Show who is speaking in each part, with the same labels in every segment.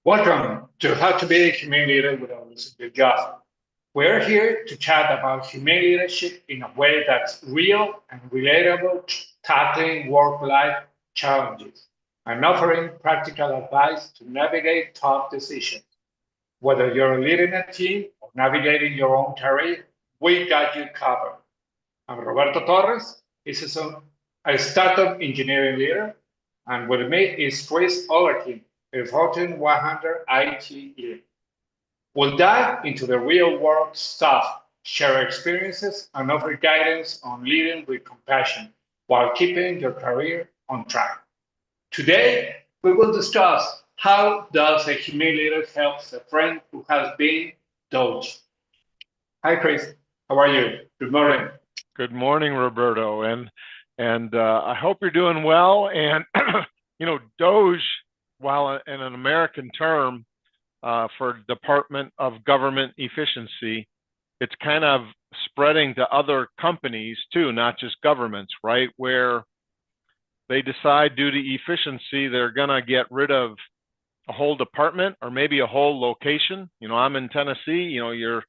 Speaker 1: Welcome to How to Be a Humane Leader Without Losing Your Job. We're here to chat about humane leadership in a way that's real and relatable, tackling work life challenges and offering practical advice to navigate tough decisions. Whether you're leading a team or navigating your own career, we got you covered. I'm Roberto Torres. This is a startup engineering leader, and with me is Chris Overkin, a Fortune 100 IT leader. We'll dive into the real world stuff, share experiences, and offer guidance on leading with compassion while keeping your career on track. Today, we will discuss how does a humane leader help a friend who has been dodged. Hi, Chris. How are you? Good morning.
Speaker 2: Good morning, Roberto, and I hope you're doing well. And Doge, while an American term for Department of Government Efficiency, it's kind of spreading to other companies too, not just governments, right? Where they decide due to efficiency they're gonna get rid of a whole department or maybe a whole location. I'm in Tennessee. Your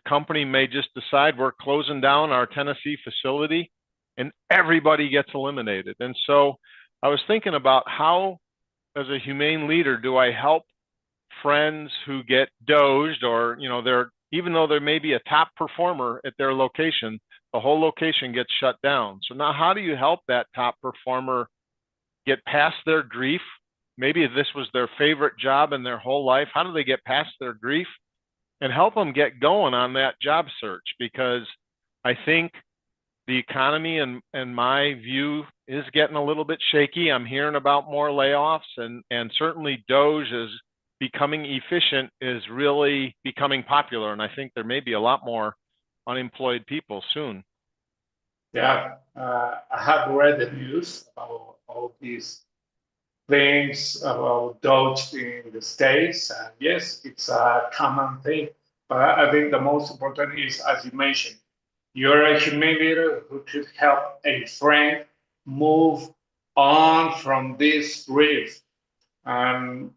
Speaker 2: company may just decide we're closing down our Tennessee facility and everybody gets eliminated. And so I was thinking about how, as a humane leader, do I help friends who get doged or, they're, even though there may be a top performer at their location, the whole location gets shut down. So now how do you help that top performer get past their grief? Maybe this was their favorite job in their whole life. How do they get past their grief and help them get going on that job search? Because I think the economy, and my view, is getting a little bit shaky. I'm hearing about more layoffs, and certainly Doge is becoming efficient, is really becoming popular. And I think there may be a lot more unemployed people soon.
Speaker 1: Yeah, I have read the news about all these things about dogs in the States. And yes, it's a common thing. But I think the most important is, as you mentioned, you're a human leader who could help a friend move on from this grief. And,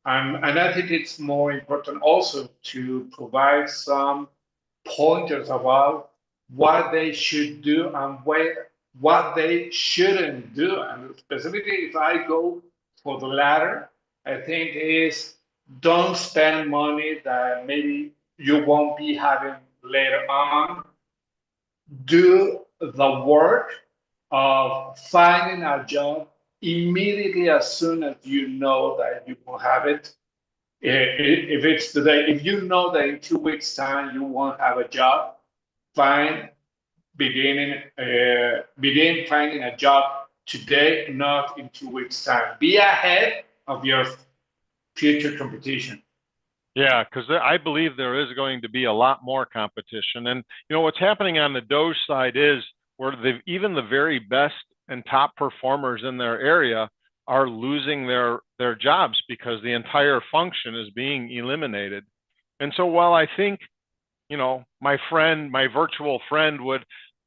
Speaker 1: and I think it's more important also to provide some pointers about what they should do and what they shouldn't do. And specifically, if I go for the latter, I think is don't spend money that maybe you won't be having later on. Do the work of finding a job immediately as soon as you know that you will have it. If it's today, if you know that in 2 weeks' time you won't have a job, find begin finding a job today, not in 2 weeks' time. Be ahead of your future competition.
Speaker 2: Yeah, because I believe there is going to be a lot more competition. And what's happening on the Doge side is where even the very best and top performers in their area are losing their jobs because the entire function is being eliminated. And so while I think, my virtual friend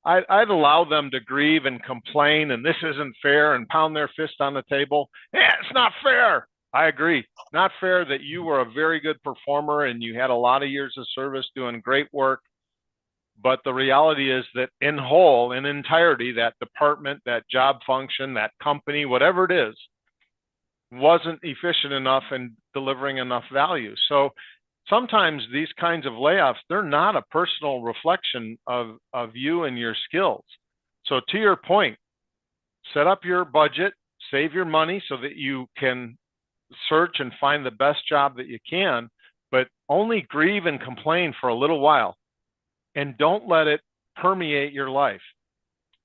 Speaker 2: I'd allow them to grieve and complain, and this isn't fair, and pound their fist on the table. Yeah, it's not fair. I agree. Not fair that you were a very good performer and you had a lot of years of service doing great work. But the reality is that in whole, in entirety, that department, that job function, that company, whatever it is, wasn't efficient enough and delivering enough value. So sometimes these kinds of layoffs, they're not a personal reflection of you and your skills. So to your point, set up your budget, save your money so that you can search and find the best job that you can, but only grieve and complain for a little while and don't let it permeate your life.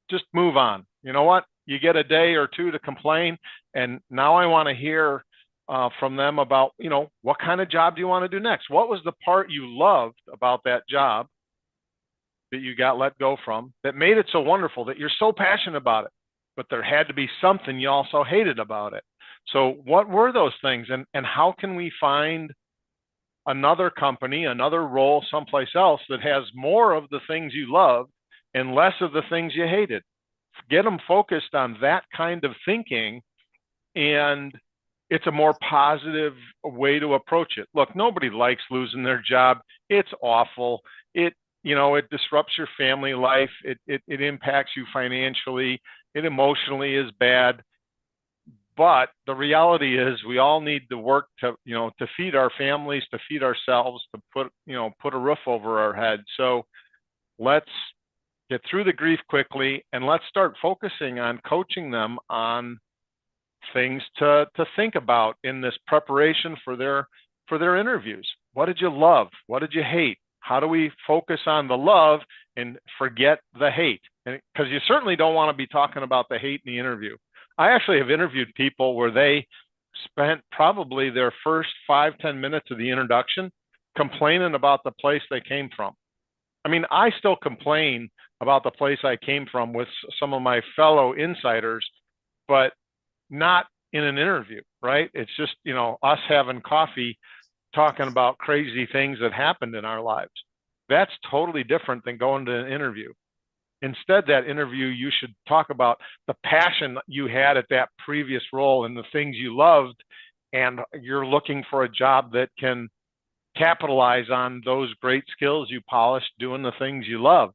Speaker 2: Just move on. You know what? You get a day or two to complain, and now I want to hear from them about, what kind of job do you want to do next? What was the part you loved about that job that you got let go from that made it so wonderful that you're so passionate about it? But there had to be something you also hated about it. So what were those things, and how can we find another company, another role someplace else that has more of the things you loved and less of the things you hated? Get them focused on that kind of thinking, and it's a more positive way to approach it. Look, nobody likes losing their job. It's awful. It, it disrupts your family life. It impacts you financially. It emotionally is bad. But the reality is we all need to work to feed our families, to feed ourselves, to put a roof over our head. So let's get through the grief quickly, and let's start focusing on coaching them on things to think about in this preparation for their interviews. What did you love? What did you hate? How do we focus on the love and forget the hate? Because you certainly don't want to be talking about the hate in the interview. I actually have interviewed people where they spent probably their first 5-10 minutes of the introduction complaining about the place they came from. I mean, I still complain about the place I came from with some of my fellow insiders, but not in an interview, right? It's just, us having coffee talking about crazy things that happened in our lives. That's totally different than going to an interview. Instead, that interview, you should talk about the passion you had at that previous role and the things you loved, and you're looking for a job that can capitalize on those great skills you polished doing the things you love.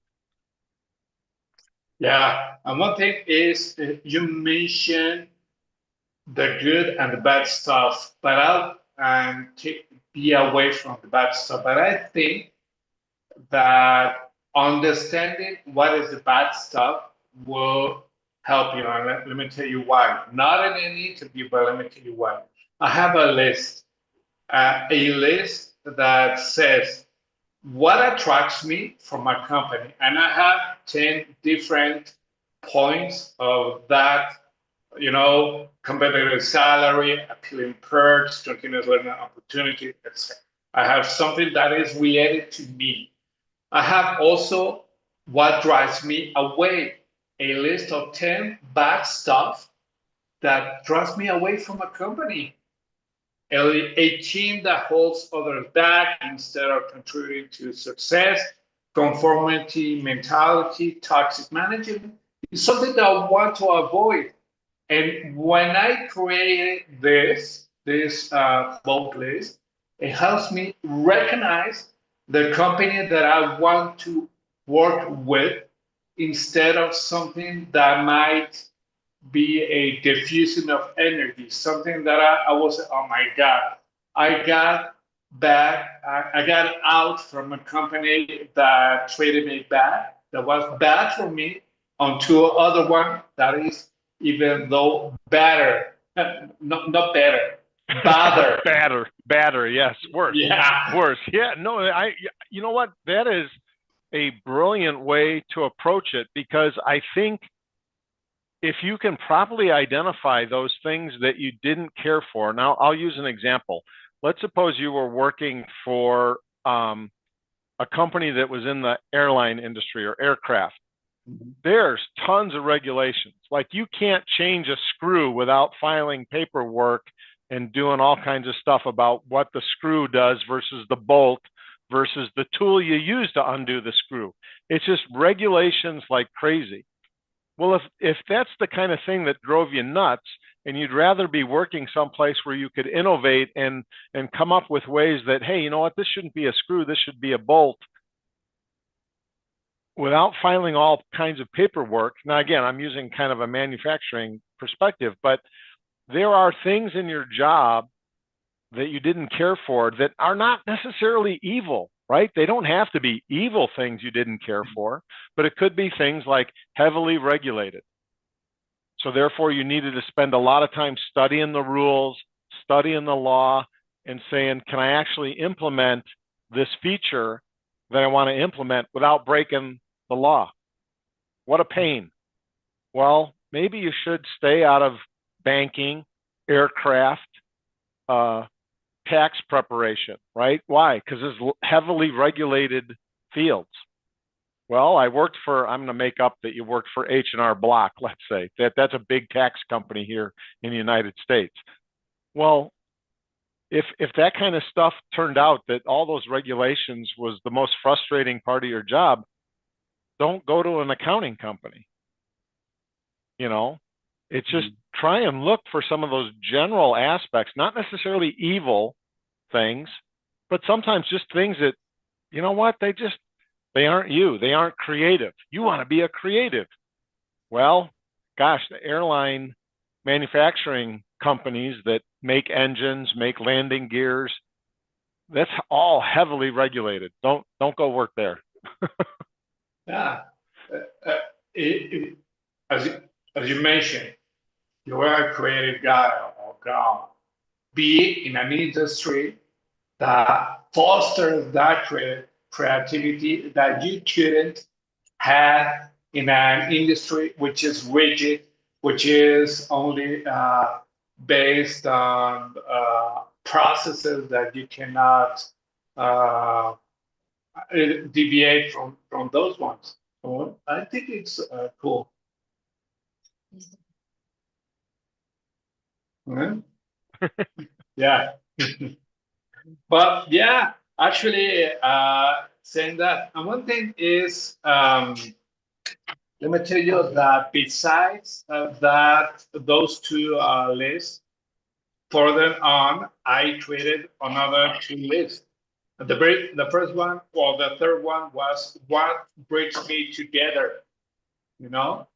Speaker 1: Yeah, and one thing is you mentioned the good and the bad stuff, but be away from the bad stuff. But I think that understanding what is the bad stuff will help you. And let me tell you why. Not in any interview, but let me tell you why. I have a list that says what attracts me from my company, and I have 10 different points of that. Competitive salary, appealing perks, continuous learning opportunity, etc. I have something that is related to me. I have also what drives me away, a list of 10 bad stuff that drives me away from a company. A team that holds others back instead of contributing to success, conformity mentality, toxic management is something that I want to avoid. And when I created this bulk list, it helps me recognize the company that I want to work with instead of something that might be a diffusion of energy, something that I was, oh my God, I got I got out from a company that treated me bad, that was bad for me, onto other one that is even though better, not better, badder.
Speaker 2: Badder, yes, worse,
Speaker 1: Yeah.
Speaker 2: worse. Yeah, no, you know what? That is a brilliant way to approach it, because I think if you can properly identify those things that you didn't care for. Now, I'll use an example. Let's suppose you were working for a company that was in the airline industry or aircraft. There's tons of regulations. Like, you can't change a screw without filing paperwork and doing all kinds of stuff about what the screw does versus the bolt versus the tool you use to undo the screw. It's just regulations like crazy. Well, if that's the kind of thing that drove you nuts, and you'd rather be working someplace where you could innovate and come up with ways that, hey, you know what, this shouldn't be a screw, this should be a bolt, without filing all kinds of paperwork. Now, again, I'm using kind of a manufacturing perspective, but there are things in your job that you didn't care for that are not necessarily evil, right? They don't have to be evil things you didn't care for, but it could be things like heavily regulated. So therefore, you needed to spend a lot of time studying the rules, studying the law, and saying, can I actually implement this feature that I want to implement without breaking the law? What a pain. Well, maybe you should stay out of banking, aircraft, tax preparation, right? Why? Because it's heavily regulated fields. Well, I'm going to make up that you worked for H&R Block, let's say. That's a big tax company here in the United States. Well, if that kind of stuff turned out that all those regulations was the most frustrating part of your job, don't go to an accounting company. It's just try and look for some of those general aspects, not necessarily evil things, but sometimes just things that, you know what, they aren't you. They aren't creative. You want to be a creative. Well, gosh, the airline manufacturing companies that make engines, make landing gears, that's all heavily regulated. Don't go work there.
Speaker 1: Yeah. Uh, uh, it, it, as, you, as you mentioned, you are a creative guy or girl. Be in an industry that fosters that creativity that you couldn't have in an industry which is rigid, which is only based on processes that you cannot uh, deviate from those ones. So I think it's cool. Mhm. Yeah. But yeah, actually, saying that, and one thing is, let me tell you that besides that, those two lists, further on, I created another two lists. The first one, well, the third one was what brings me together, you know,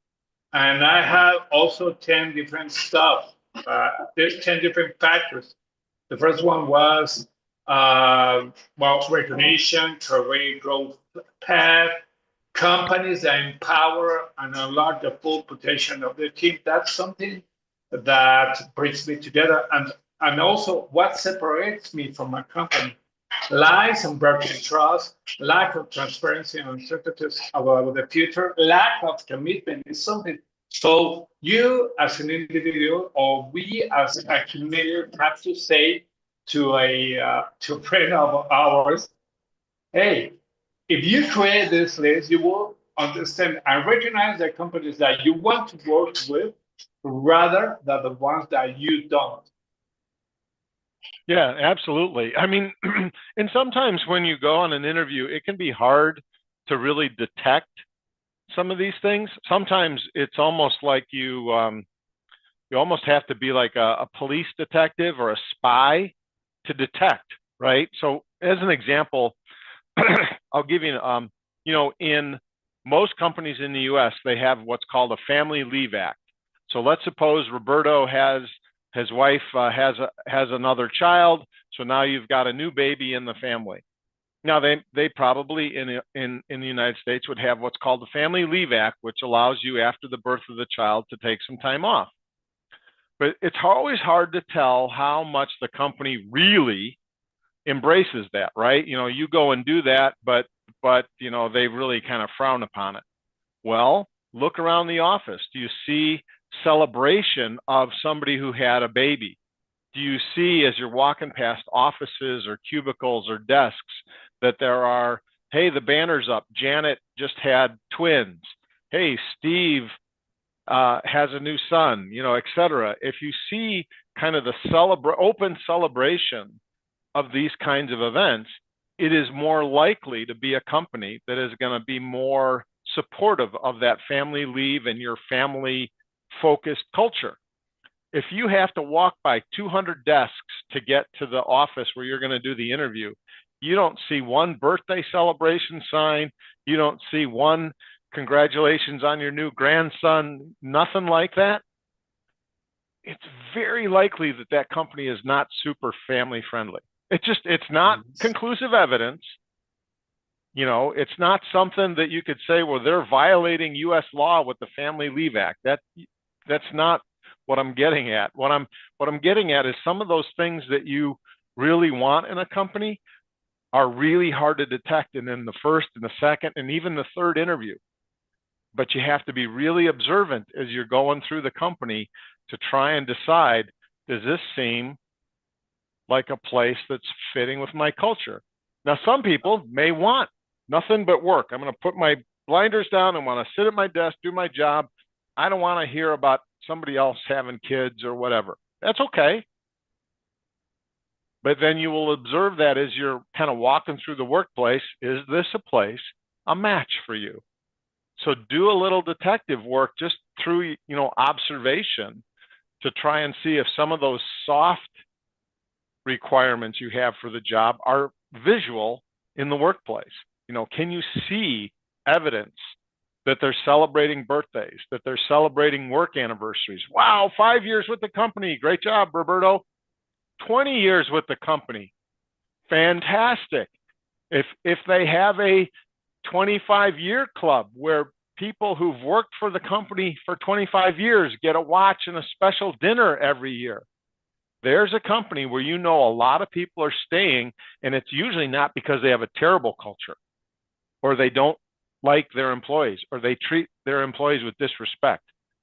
Speaker 1: and I have also 10 different stuff. There's 10 different factors. The first one was well, recognition, career growth path, companies that empower and unlock the full potential of the team. That's something that brings me together. And also what separates me from my company. Lies and broken trust, lack of transparency and uncertainties about the future, lack of commitment is something. So you as an individual or we as a community have to say to a friend of ours, hey, if you create this list, you will understand and recognize the companies that you want to work with rather than the ones that you don't.
Speaker 2: Yeah, absolutely. I mean, and sometimes when you go on an interview, it can be hard to really detect some of these things. Sometimes it's almost like you almost have to be like a police detective or a spy to detect, right? So, as an example, I'll give you, in most companies in the U.S., they have what's called a Family Leave Act. So let's suppose Roberto has his wife has another child, so now you've got a new baby in the family. Now they probably in the United States would have what's called the Family Leave Act, which allows you after the birth of the child to take some time off. But it's always hard to tell how much the company really embraces that, right? You go and do that, but they really kind of frown upon it. Well, look around the office. Do you see celebration of somebody who had a baby? Do you see as you're walking past offices or cubicles or desks that there are, hey, the banner's up. Janet just had twins. Hey, Steve has a new son, et cetera. If you see kind of the open celebration of these kinds of events, it is more likely to be a company that is going to be more supportive of that family leave and your family focused culture. If you have to walk by 200 desks to get to the office where you're going to do the interview, you don't see one birthday celebration sign, you don't see one congratulations on your new grandson, nothing like that. It's very likely that that company is not super family friendly. It's not conclusive evidence. It's not something that you could say, well, they're violating U.S. law with the Family Leave Act. That's not what I'm getting at. What I'm getting at is some of those things that you really want in a company are really hard to detect in the first and the second and even the third interview. But you have to be really observant as you're going through the company to try and decide, does this seem like a place that's fitting with my culture? Now, some people may want nothing but work. I'm going to put my blinders down and want to sit at my desk, do my job. I don't want to hear about somebody else having kids or whatever. That's okay. But then you will observe that as you're kind of walking through the workplace, is this a place, a match for you? So do a little detective work just through, observation to try and see if some of those soft requirements you have for the job are visual in the workplace. Can you see evidence that they're celebrating birthdays, that they're celebrating work anniversaries? Wow, 5 years with the company. Great job, Roberto. 20 years with the company. Fantastic. If they have a 25-year club where people who've worked for the company for 25 years get a watch and a special dinner every year, there's a company where a lot of people are staying, and it's usually not because they have a terrible culture or they don't like their employees or they treat their employees with disrespect.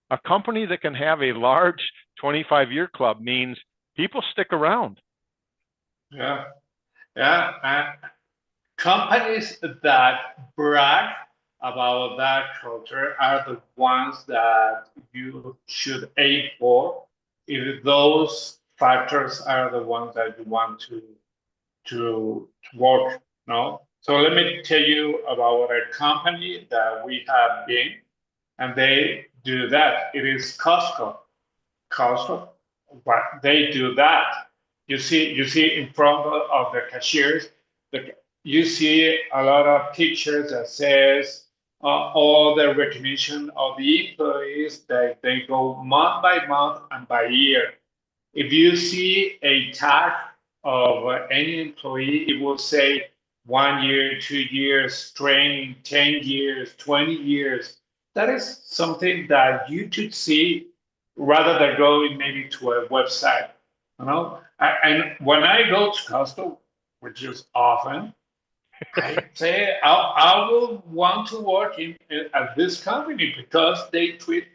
Speaker 2: A company that can have a large 25-year club means people stick around.
Speaker 1: Yeah, yeah. Companies that brag about that culture are the ones that you should aim for if those factors are the ones that you want to work. No, so let me tell you about a company that we have been, and they do that. It is Costco. Costco, but they do that. You see in front of the cashiers, the, you see a lot of pictures that says all the recognition of the employees that they go month by month and by year. If you see a tag of any employee, it will say 1 year, 2 years, training, 10 years, 20 years. That is something that you should see rather than going maybe to a website. And when I go to Costco, which is often, I say I will want to work at this company because they treat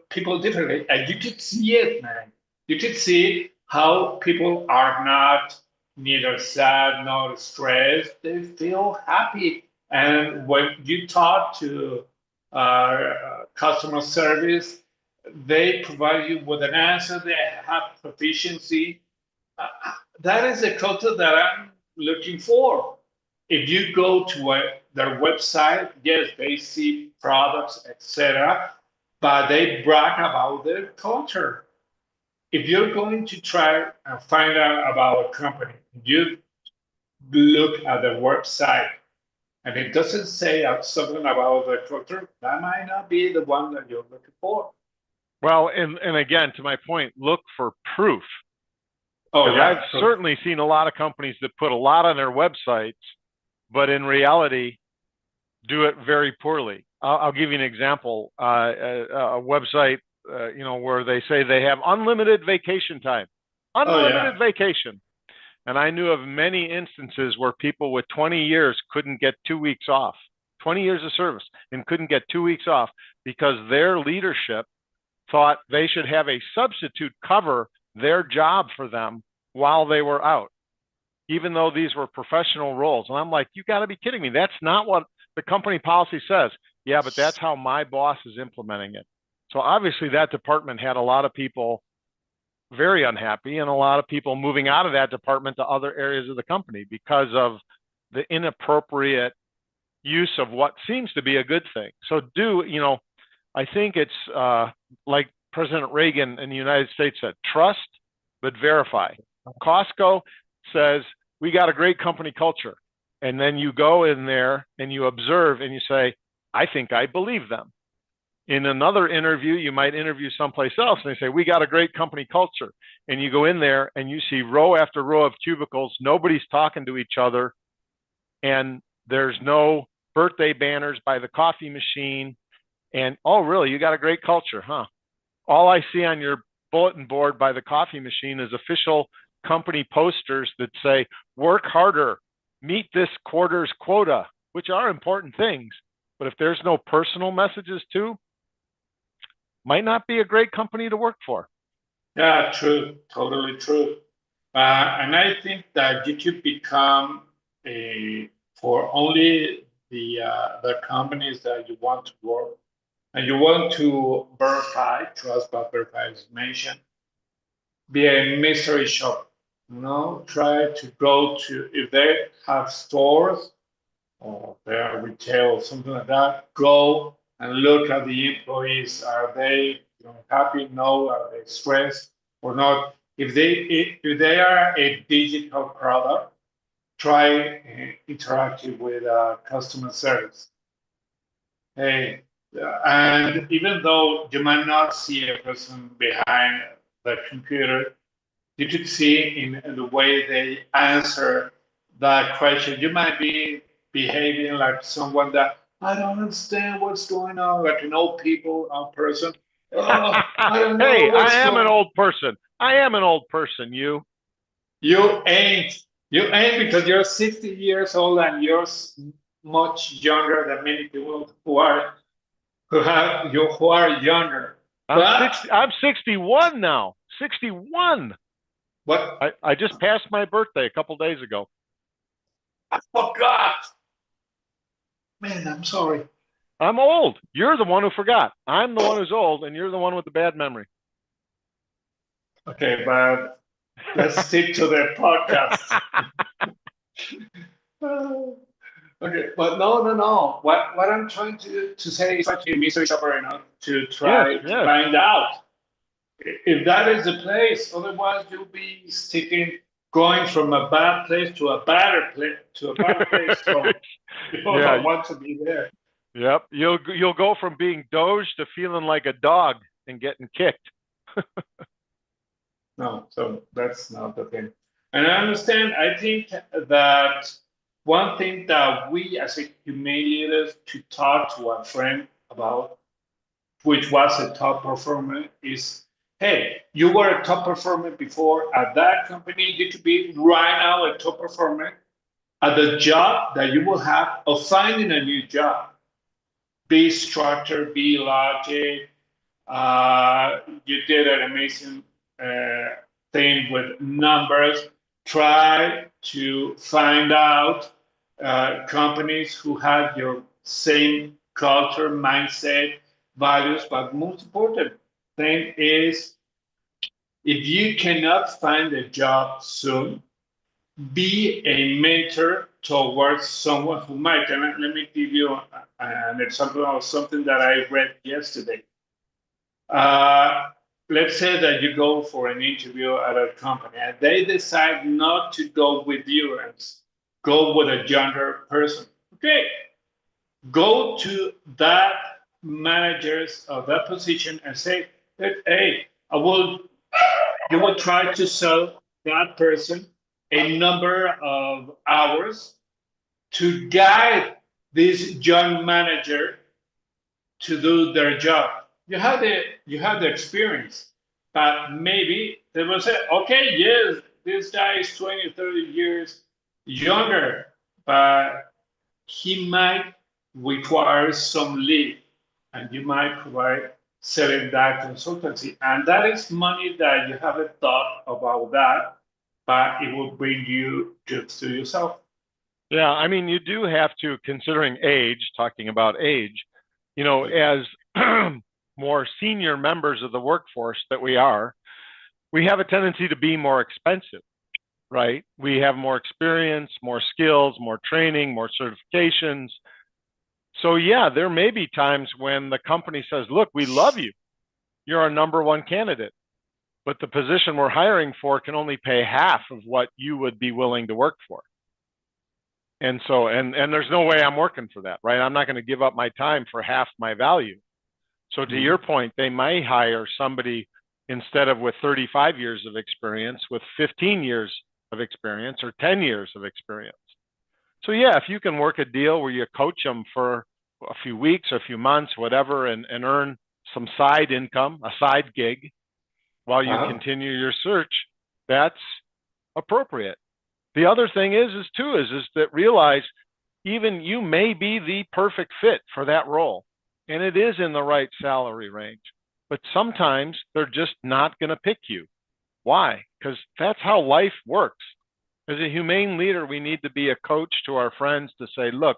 Speaker 1: people differently, and you could see it, man. You could see how people are not neither sad nor stressed. They feel happy, and when you talk to customer service, they provide you with an answer. They have proficiency. uh, that is the culture that I'm looking for. If you go to their website, yes, they see products, etc., but they brag about their culture. If you're going to try and find out about a company, you look at the website and it doesn't say something about the culture, that might not be the one that you're looking for.
Speaker 2: Well, and again, to my point, look for proof,
Speaker 1: Oh,
Speaker 2: because I've
Speaker 1: yeah. So,
Speaker 2: certainly seen a lot of companies that put a lot on their websites, but in reality, do it very poorly. I'll give you an example. A website, where they say they have unlimited vacation time,
Speaker 1: oh, yeah.
Speaker 2: unlimited vacation. And I knew of many instances where people with 20 years couldn't get 2 weeks off, 20 years of service, and couldn't get 2 weeks off because their leadership thought they should have a substitute cover their job for them while they were out, even though these were professional roles. And I'm like, you got to be kidding me. That's not what the company policy says. Yeah, but that's how my boss is implementing it. So obviously that department had a lot of people very unhappy and a lot of people moving out of that department to other areas of the company because of the inappropriate use of what seems to be a good thing. So I think it's like President Reagan in the United States said, trust, but verify. Costco says, we got a great company culture. And then you go in there and you observe and you say, I think I believe them. In another interview, you might interview someplace else and they say, we got a great company culture. And you go in there and you see row after row of cubicles. Nobody's talking to each other. And there's no birthday banners by the coffee machine. And, oh, really? You got a great culture, huh? All I see on your bulletin board by the coffee machine is official company posters that say, work harder, meet this quarter's quota, which are important things. But if there's no personal messages too, might not be a great company to work for.
Speaker 1: Yeah, true, totally true. And I think that you could become a for only the companies that you want to work and you want to verify, trust but verify as mentioned, be a mystery shop. Try to go to if they have stores or they are retail, something like that. Go and look at the employees. Are they happy? No. Are they stressed or not? If they are a digital product, try interacting with customer service. Hey, and even though you might not see a person behind the computer, you could see in the way they answer that question. You might be behaving like someone that I don't understand what's going on, like an old people, old person. Oh, I don't know
Speaker 2: Hey, I
Speaker 1: what's
Speaker 2: am an
Speaker 1: going.
Speaker 2: old person. I am an old person. You.
Speaker 1: You ain't. You ain't because you're 60 years old and you're much younger than many people who are younger.
Speaker 2: I'm
Speaker 1: But
Speaker 2: 60. I'm 61 now. 61.
Speaker 1: what
Speaker 2: I just passed my birthday a couple days ago.
Speaker 1: I forgot, man, I'm sorry.
Speaker 2: I'm old. You're the one who forgot. I'm the one who's old, and you're the one with the bad memory.
Speaker 1: Okay, but let's stick to the podcast. Okay, but no, no, no. What I'm trying to say is try to mystery shopper enough to
Speaker 2: Yes,
Speaker 1: try to
Speaker 2: yes.
Speaker 1: find out if that is the place. Otherwise, you'll be sticking going from a bad place to a better place to a better place. So people
Speaker 2: Yeah.
Speaker 1: don't want to be there.
Speaker 2: Yep. You'll go from being Doge to feeling like a dog and getting kicked.
Speaker 1: No, so that's not the thing. And I understand. I think that one thing that we as a humane leaders to talk to our friend about, which was a top performer, is hey, you were a top performer before at that company. You could be right now a top performer at the job that you will have of finding a new job. Be structured, be logic, you did an amazing uh, thing with numbers. Try to find out companies who have your same culture, mindset, values. But most important thing is if you cannot find a job soon, be a mentor towards someone who might. And let me give you an example of something that I read yesterday. Uh, let's say that you go for an interview at a company and they decide not to go with you and go with a younger person. Okay, go to that managers of that position and say, hey, I will, you will try to sell that person a number of hours to guide this young manager to do their job. You have the experience, but maybe they will say, okay, yes, this guy is 20, 30 years younger, but he might require some leave, and you might provide selling that consultancy, and that is money that you haven't thought about that, but it will bring you just to yourself.
Speaker 2: Yeah, I mean, you do have to, considering age, talking about age, as more senior members of the workforce that we are, we have a tendency to be more expensive, right? We have more experience, more skills, more training, more certifications. So, yeah, there may be times when the company says, look, we love you. You're our number one candidate, but the position we're hiring for can only pay half of what you would be willing to work for. And so, and there's no way I'm working for that, right? I'm not going to give up my time for half my value. So to your point, they might hire somebody instead of with 35 years of experience with 15 years of experience or 10 years of experience. So yeah, if you can work a deal where you coach them for a few weeks or a few months, whatever, and earn some side income, a side gig while you
Speaker 1: Uh-huh.
Speaker 2: continue your search, that's appropriate. The other thing is that realize even you may be the perfect fit for that role and it is in the right salary range, but sometimes they're just not going to pick you. Why? Because that's how life works. As a humane leader, we need to be a coach to our friends to say, look,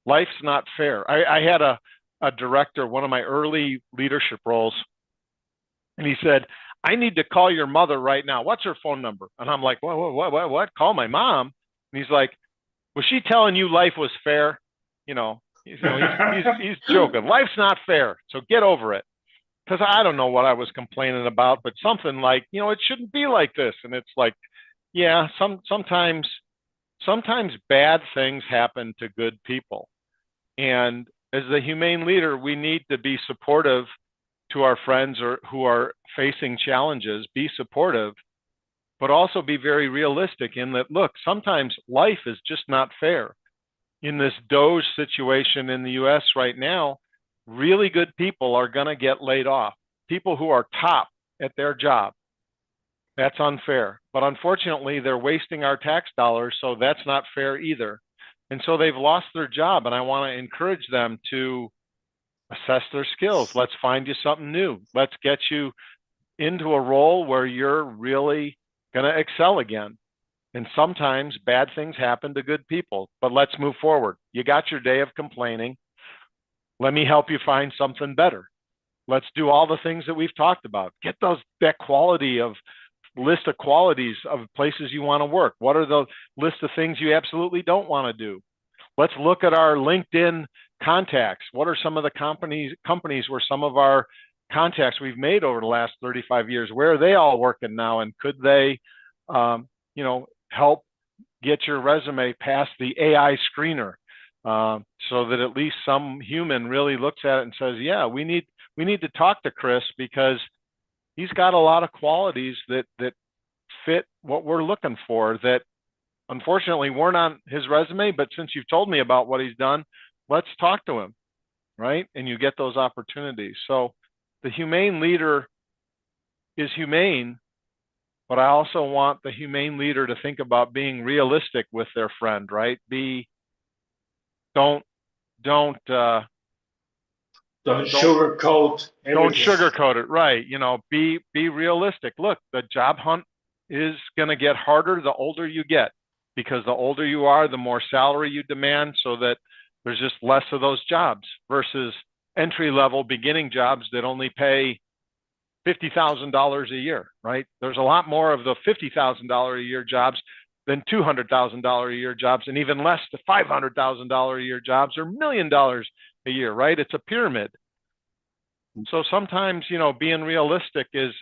Speaker 2: life's not fair. I had a director, one of my early leadership roles, and he said, I need to call your mother right now. What's her phone number? And I'm like, what? Call my mom? And he's like, was she telling you life was fair? You know, He's joking. Life's not fair, so get over it. Because I don't know what I was complaining about, but something like, it shouldn't be like this, and it's like, yeah, sometimes bad things happen to good people, and as the humane leader, we need to be supportive to our friends or who are facing challenges. Be supportive, but also be very realistic in that. Look, sometimes life is just not fair in this Doge situation in the US right now. Really good people are going to get laid off. People who are top at their job. That's unfair. But unfortunately, they're wasting our tax dollars, so that's not fair either. And so they've lost their job, and I want to encourage them to assess their skills. Let's find you something new. Let's get you into a role where you're really going to excel again. And sometimes bad things happen to good people, but let's move forward. You got your day of complaining. Let me help you find something better. Let's do all the things that we've talked about. Get that quality of list of qualities of places you want to work. What are the list of things you absolutely don't want to do? Let's look at our LinkedIn contacts. What are some of the companies where some of our contacts we've made over the last 35 years? Where are they all working now? And could they, help get your resume past the AI screener, so that at least some human really looks at it and says, yeah, we need to talk to Chris because he's got a lot of qualities that fit what we're looking for that unfortunately weren't on his resume, but since you've told me about what he's done, let's talk to him, right? And you get those opportunities. So the humane leader is humane, but I also want the humane leader to think about being realistic with their friend, right? Don't don't
Speaker 1: Don't
Speaker 2: don't
Speaker 1: sugarcoat
Speaker 2: don't
Speaker 1: everything.
Speaker 2: sugarcoat it, right? Be realistic. Look, the job hunt is going to get harder the older you get, because the older you are, the more salary you demand, so that there's just less of those jobs versus entry level beginning jobs that only pay $50,000 a year, right? There's a lot more of the $50,000 a year jobs than $200,000 a year jobs, and even less to $500,000 a year jobs or $1 million a year, right? It's a pyramid. So sometimes, being realistic is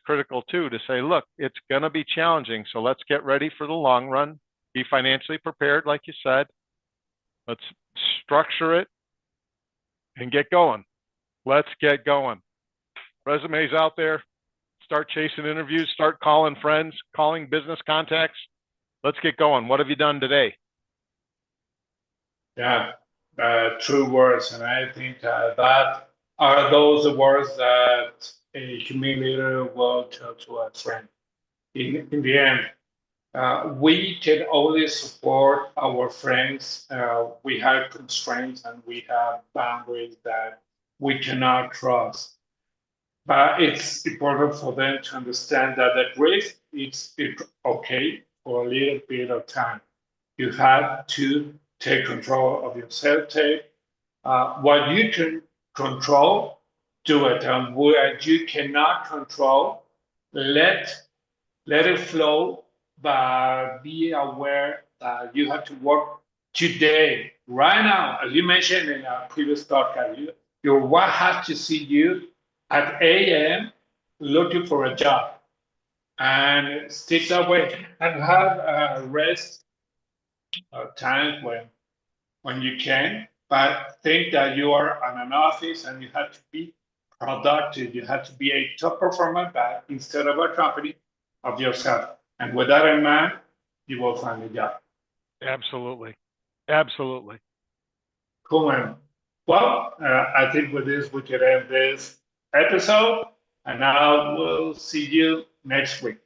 Speaker 2: critical too, to say, look, it's going to be challenging. So let's get ready for the long run, be financially prepared, like you said. Let's structure it and get going. Let's get going. Resumes out there, start chasing interviews, start calling friends, calling business contacts. Let's get going. What have you done today?
Speaker 1: Yeah, true words, and I think that are those the words that a communicator will tell to a friend. In the end, we can only support our friends. We have constraints and we have boundaries that we cannot cross. But it's important for them to understand that the risk is okay for a little bit of time. You have to take control of yourself. Take what you can control, do it, and what you cannot control, let let it flow, but be aware that you have to work today, right now. As you mentioned in our previous podcast, your wife has to see you at 8 a.m. looking for a job and stick that way and have a rest time when you can, but think that you are on an office and you have to be productive. You have to be a top performer, but instead of a company, of yourself. And with that in mind, you will find a job.
Speaker 2: Absolutely. Absolutely.
Speaker 1: Cool, man. Well, I think with this, we could end this episode. And now we'll see you next week.